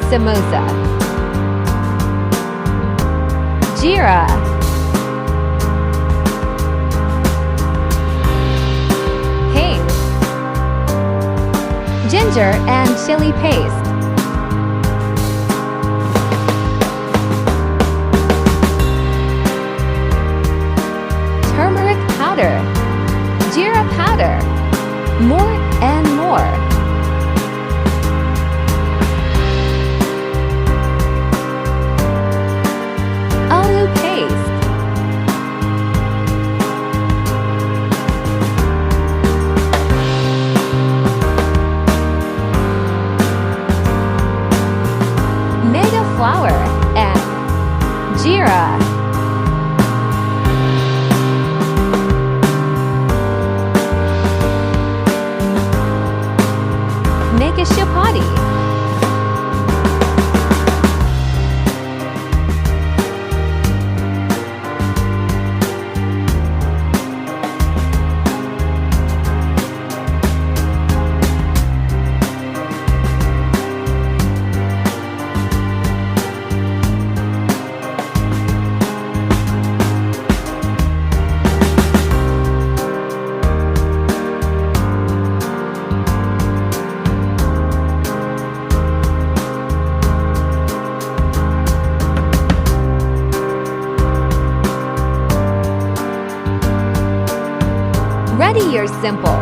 Samosa, jeera, hing, ginger and chili paste, turmeric powder, jeera powder, more and more. Aloo paste, mega flour and jeera. Make a chapati. Ready your simple